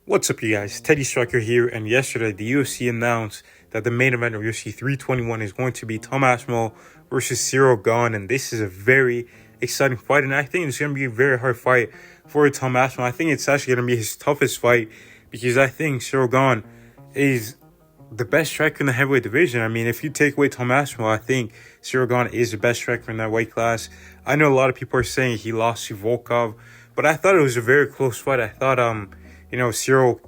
What's up, you guys? Teddy Striker here, and yesterday the UFC announced that the main event of UFC 321 is going to be Tom Aspinall versus Ciryl Gane, and this is a very exciting fight, and I think it's going to be a very hard fight for Tom Aspinall. I think it's actually going to be his toughest fight because I think Ciryl Gane is the best striker in the heavyweight division. I mean, if you take away Tom Aspinall, I think Ciryl Gane is the best striker in that weight class. I know a lot of people are saying he lost to Volkov, but I thought it was a very close fight. I thought Ciryl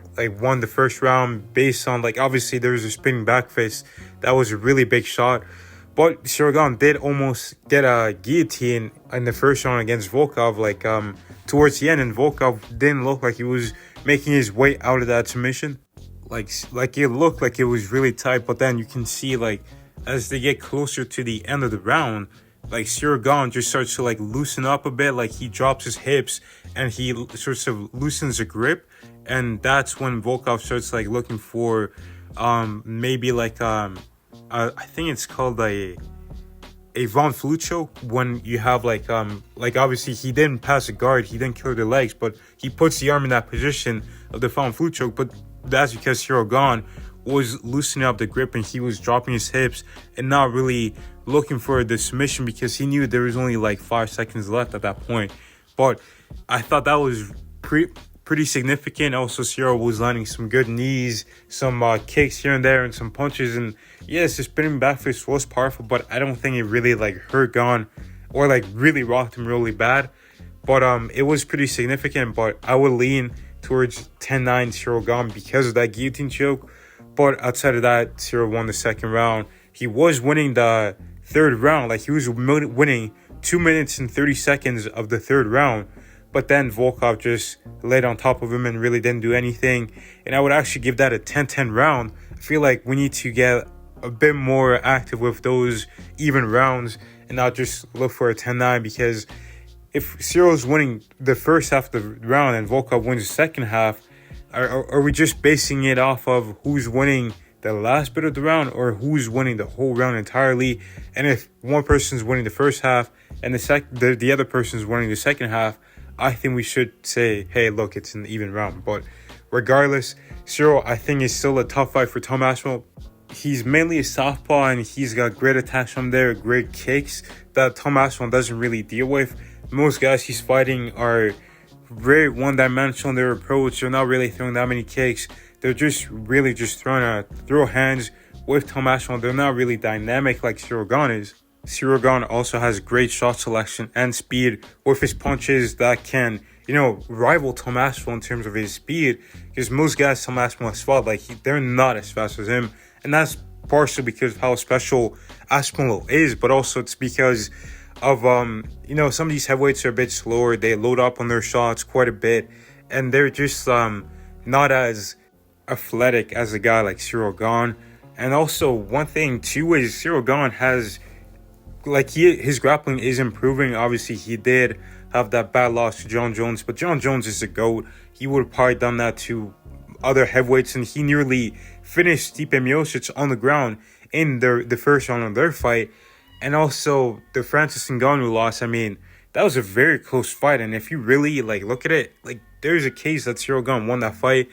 won the first round based on obviously there was a spinning back fist. That was a really big shot. But Ciryl Gane did almost get a guillotine in the first round against Volkov, towards the end, and Volkov didn't look like he was making his way out of that submission. Like it looked like it was really tight, but then you can see as they get closer to the end of the round, Ciryl Gane just starts to loosen up a bit. He drops his hips and he sorts of loosens the grip, and that's when Volkov starts looking for maybe I think it's called a Von Flue choke, when you have obviously he didn't pass a guard, he didn't kill the legs, but he puts the arm in that position of the Von Flue choke. But that's because Ciryl Gane was loosening up the grip and he was dropping his hips and not really looking for the submission because he knew there was only 5 seconds left at that point. But I thought that was pretty significant. Also, Ciryl was landing some good knees, some kicks here and there, and some punches. And yes, the spinning back fist was powerful, but I don't think it really hurt Gane or really rocked him really bad. But it was pretty significant. But I would lean towards 10-9 Ciryl Gane because of that guillotine choke. But outside of that, Ciryl won the second round. He was winning the third round. He was winning 2 minutes and 30 seconds of the third round. But then Volkov just laid on top of him and really didn't do anything. And I would actually give that a 10-10 round. I feel like we need to get a bit more active with those even rounds and not just look for a 10-9, because if Cyryl's winning the first half of the round and Volkov wins the second half, are we just basing it off of who's winning the last bit of the round or who's winning the whole round entirely? And if one person's winning the first half and the other person's winning the second half, I think we should say, hey, look, it's an even round. But regardless, Ciryl, I think, is still a tough fight for Tom Aspinall. He's mainly a southpaw and he's got great attacks from there, great kicks that Tom Aspinall doesn't really deal with. Most guys he's fighting are very one-dimensional in their approach. They're not really throwing that many kicks. They're just really just trying to throw hands with Tom Aspinall. They're not really dynamic like Ciryl Gane is. Ciryl Gane also has great shot selection and speed with his punches that can, rival Tom Aspinall in terms of his speed, because most guys Tom Aspinall has fought, they're not as fast as him. And that's partially because of how special Aspinall is, but also it's because of, some of these heavyweights are a bit slower. They load up on their shots quite a bit, and they're just not as athletic as a guy like Ciryl Gane. And also, one thing too is Ciryl Gane has, his grappling is improving. Obviously, he did have that bad loss to John Jones, but John Jones is a GOAT. He would have probably done that to other heavyweights, and he nearly finished Stipe Miocic on the ground in the first round of their fight. And also, the Francis Ngannou loss, I mean, that was a very close fight. And if you really, look at it, there's a case that Ciryl Gane won that fight.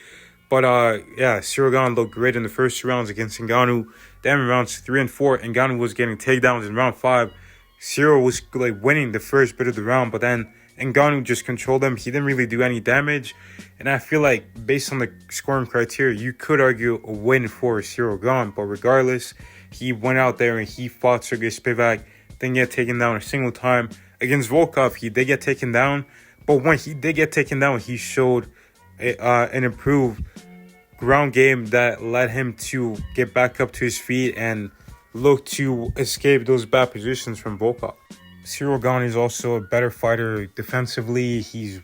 But, Ciryl Gane looked great in the first 2 rounds against Ngannou. Then in rounds 3 and 4, Ngannou was getting takedowns. In round 5, Ciryl was, winning the first bit of the round. But then Ngannou just controlled him. He didn't really do any damage. And I feel like, based on the scoring criteria, you could argue a win for Ciryl Gane. But regardless, he went out there and he fought Sergey Spivak, didn't get taken down a single time. Against Volkov, he did get taken down, but when he did get taken down, he showed an improved ground game that led him to get back up to his feet and look to escape those bad positions from Volkov. Ciryl Gane is also a better fighter defensively. He's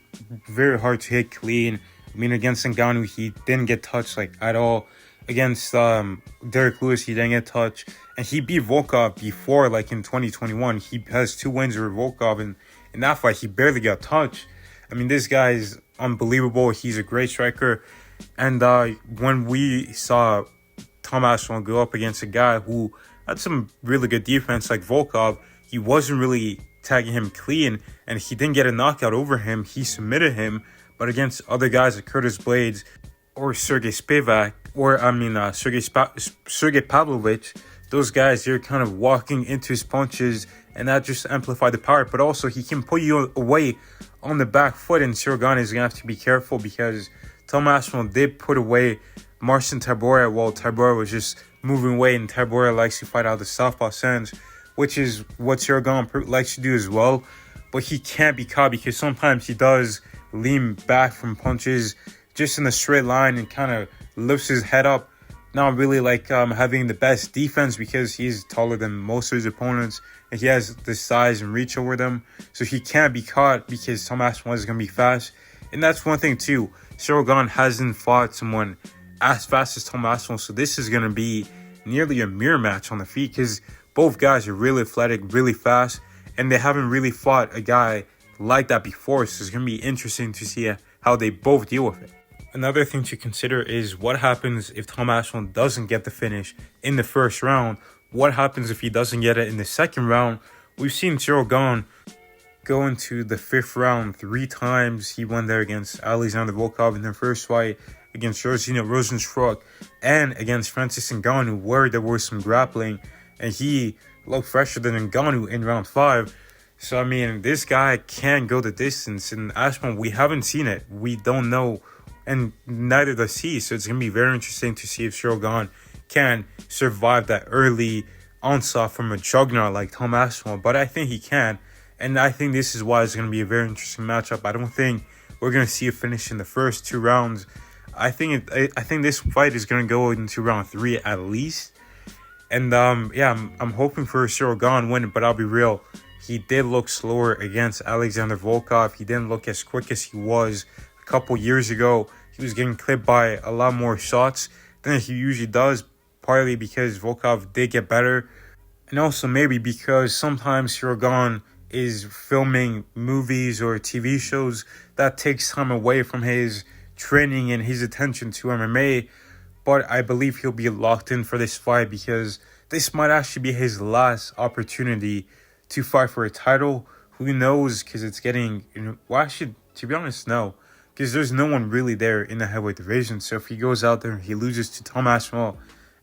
very hard to hit clean. I mean, against Ngannou, he didn't get touched at all. Against Derek Lewis, he didn't get touched. And he beat Volkov before, in 2021. He has 2 wins over Volkov. And in that fight, he barely got touched. I mean, this guy is unbelievable. He's a great striker. And when we saw Tom Aspinall go up against a guy who had some really good defense like Volkov, he wasn't really tagging him clean. And he didn't get a knockout over him. He submitted him. But against other guys like Curtis Blades or Sergey Spivak, or Sergey Pavlovich, those guys, they're kind of walking into his punches, and that just amplified the power. But also, he can put you away on the back foot, and Ciryl Gane is going to have to be careful because Tom Aspinall did put away Marcin Tybura while Tybura was just moving away, and Tybura likes to fight out the southpaw stance, which is what Ciryl Gane likes to do as well. But he can't be caught because sometimes he does lean back from punches just in a straight line and kind of lifts his head up. Not really like having the best defense because he's taller than most of his opponents and he has the size and reach over them. So he can't be caught because Tom Aspinall is going to be fast. And that's one thing too. Ciryl Gane hasn't fought someone as fast as Tom Aspinall. So this is going to be nearly a mirror match on the feet because both guys are really athletic, really fast. And they haven't really fought a guy like that before. So it's going to be interesting to see how they both deal with it. Another thing to consider is what happens if Tom Aspinall doesn't get the finish in the first round. What happens if he doesn't get it in the second round? We've seen Ciryl Gane go into the fifth round 3 times. He won there against Alexander Volkov in their first fight, against Georgina Rosenstruck, and against Francis Ngannou, where there was some grappling. And he looked fresher than Ngannou in round 5. So, I mean, this guy can go the distance. And Aspinall, we haven't seen it. We don't know. And neither does he. So it's going to be very interesting to see if Ciryl Gane can survive that early onslaught from a juggernaut like Tom Aspinall. But I think he can. And I think this is why it's going to be a very interesting matchup. I don't think we're going to see a finish in the first 2 rounds. I think this fight is going to go into round 3 at least. And I'm hoping for a Ciryl Gane win. But I'll be real. He did look slower against Alexander Volkov. He didn't look as quick as he was a couple years ago. He was getting clipped by a lot more shots than he usually does, partly because Volkov did get better, and also maybe because sometimes Ciryl Gane is filming movies or TV shows that takes time away from his training and his attention to MMA. But I believe he'll be locked in for this fight because this might actually be his last opportunity to fight for a title. Who knows? Because it's getting, to be honest, no. Because there's no one really there in the heavyweight division. So if he goes out there and he loses to Tom Aspinall,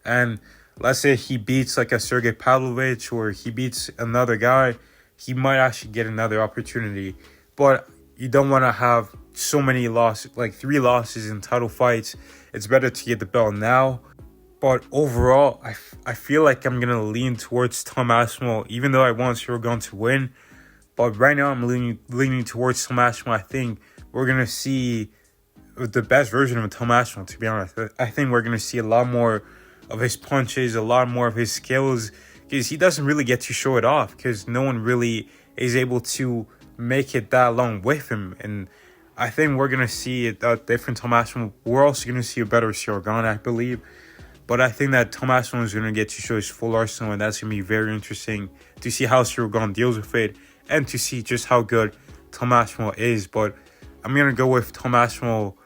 and let's say he beats like a Sergey Pavlovich or he beats another guy, he might actually get another opportunity. But you don't want to have so many losses, like 3 losses in title fights. It's better to get the belt now. But overall, I feel like I'm going to lean towards Tom Aspinall, even though I want Ciryl Gane to win. But right now, I'm leaning towards Tom Aspinall. I think we're going to see the best version of Tom Aspinall, to be honest. I think we're going to see a lot more of his punches, a lot more of his skills, because he doesn't really get to show it off, because no one really is able to make it that long with him. And I think we're going to see a different Tom Aspinall. We're also going to see a better Ciryl Gane, I believe. But I think that Tom Aspinall is going to get to show his full arsenal, and that's going to be very interesting to see how Ciryl Gane deals with it and to see just how good Tom Aspinall is. But I'm going to go with Tom Aspinall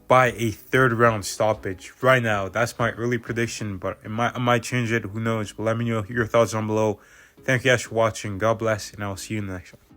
by a 3rd round stoppage right now. That's my early prediction, but I might change it. Who knows? But let me know your thoughts down below. Thank you guys for watching. God bless, and I'll see you in the next one.